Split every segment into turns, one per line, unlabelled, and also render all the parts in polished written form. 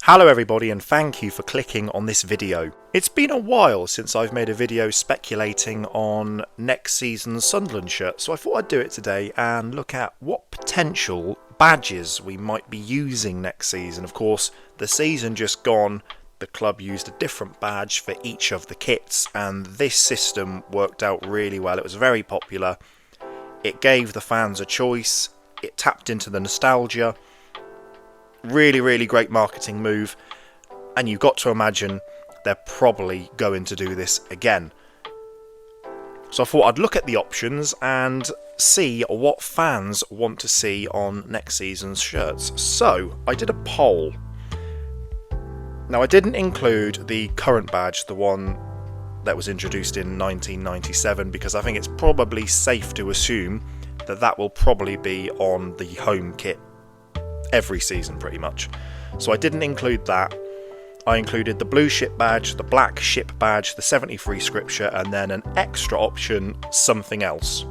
Hello everybody, and thank you for clicking on this video. It's been a while since I've made a video speculating on next season's Sunderland shirt, so I thought I'd do it today and look at what potential badges we might be using next season. Of course, the season just gone, the club used a different badge for each of the kits, and this system worked out really well. It was very popular. It gave the fans a choice. It tapped into the nostalgia. Really great marketing move, and you've got to imagine they're probably going to do this again. So I thought I'd look at the options and see what fans want to see on next season's shirts. So I did a poll. Now I didn't include the current badge, the one that was introduced in 1997, because I think it's probably safe to assume that that will probably be on the home kit every season pretty much. So I didn't include that. I included the blue ship badge, the black ship badge, the 73 scripture, and then an extra option, something else.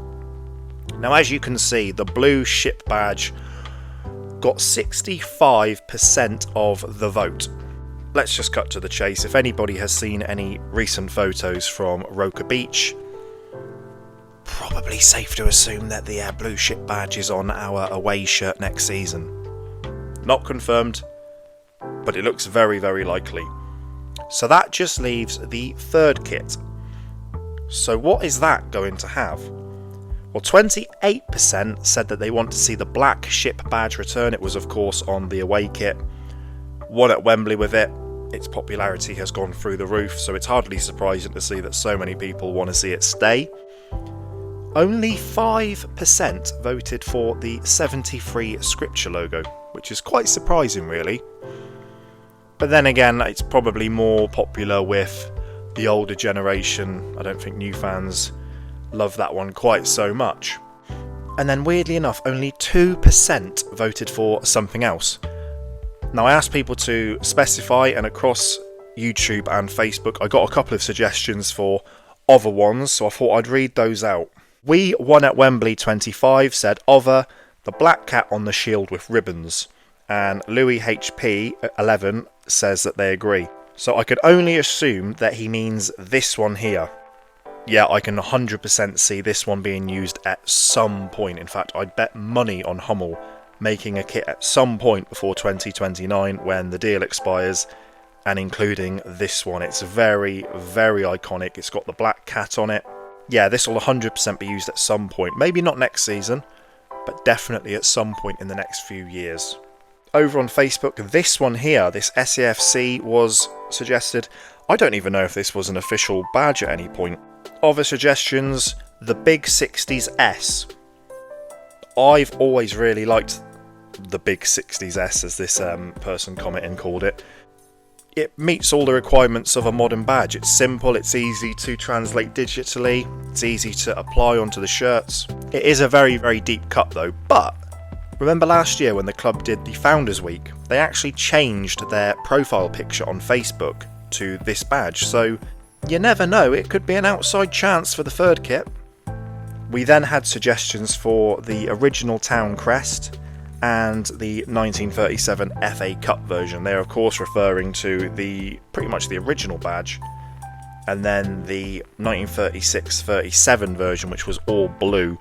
Now as you can see, the blue ship badge got 65% of the vote. Let's just cut to the chase. If anybody has seen any recent photos from Roker Beach, probably safe to assume that the blue ship badge is on our away shirt next season. Not confirmed, but it looks very likely. So that just leaves the third kit. So what is that going to have? Well, 28% said that they want to see the black ship badge return. It was of course on the away kit. Won at Wembley with it. Its popularity has gone through the roof, so it's hardly surprising to see that so many people want to see it stay. Only 5% voted for the 73 scripture logo, which is quite surprising really. But then again, it's probably more popular with the older generation. I don't think new fans love that one quite so much. And then weirdly enough, only 2% voted for something else. Now I asked people to specify, and across YouTube and Facebook I got a couple of suggestions for other ones, so I thought I'd read those out. We Won at Wembley 25 said other, the black cat on the shield with ribbons, and Louis HP 11 says that they agree. So I could only assume that he means this one here. Yeah, I can 100% see this one being used at some point. In fact, I'd bet money on Hummel making a kit at some point before 2029 when the deal expires, and including this one. It's very iconic. It's got the black cat on it. Yeah, this will 100% be used at some point. Maybe not next season, but definitely at some point in the next few years. Over on Facebook, this one here, this Safc, was suggested. I don't even know if this was an official badge at any point. Other suggestions, the Big 60s S. I've always really liked the Big 60s S, as this person commenting called it. It meets all the requirements of a modern badge. It's simple, it's easy to translate digitally, it's easy to apply onto the shirts. It is a very deep cut though, but remember last year when the club did the Founders Week, they actually changed their profile picture on Facebook to this badge, so you never know, it could be an outside chance for the third kit. We then had suggestions for the original town crest and the 1937 FA Cup version. They're of course referring to pretty much the original badge, and then the 1936-37 version, which was all blue.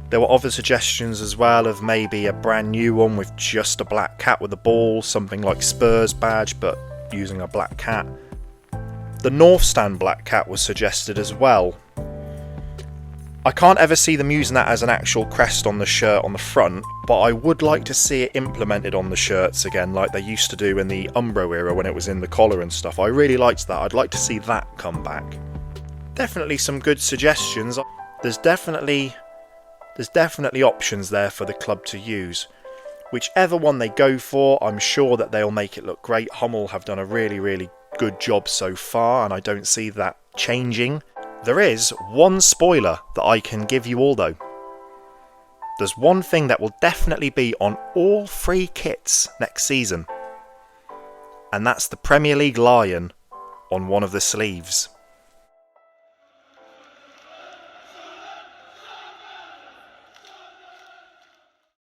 There were other suggestions as well of maybe a brand new one with just a black cat with a ball, something like Spurs badge but using a black cat. The North Stand black cat was suggested as well. I can't ever see them using that as an actual crest on the shirt on the front, but I would like to see it implemented on the shirts again like they used to do in the Umbro era when it was in the collar and stuff. I really liked that. I'd like to see that come back. Definitely some good suggestions. There's definitely options there for the club to use. Whichever one they go for, I'm sure that they'll make it look great. Hummel have done a really good job so far, and I don't see that changing. There is one spoiler that I can give you all though. There's one thing that will definitely be on all three kits next season, and that's the Premier League Lion on one of the sleeves.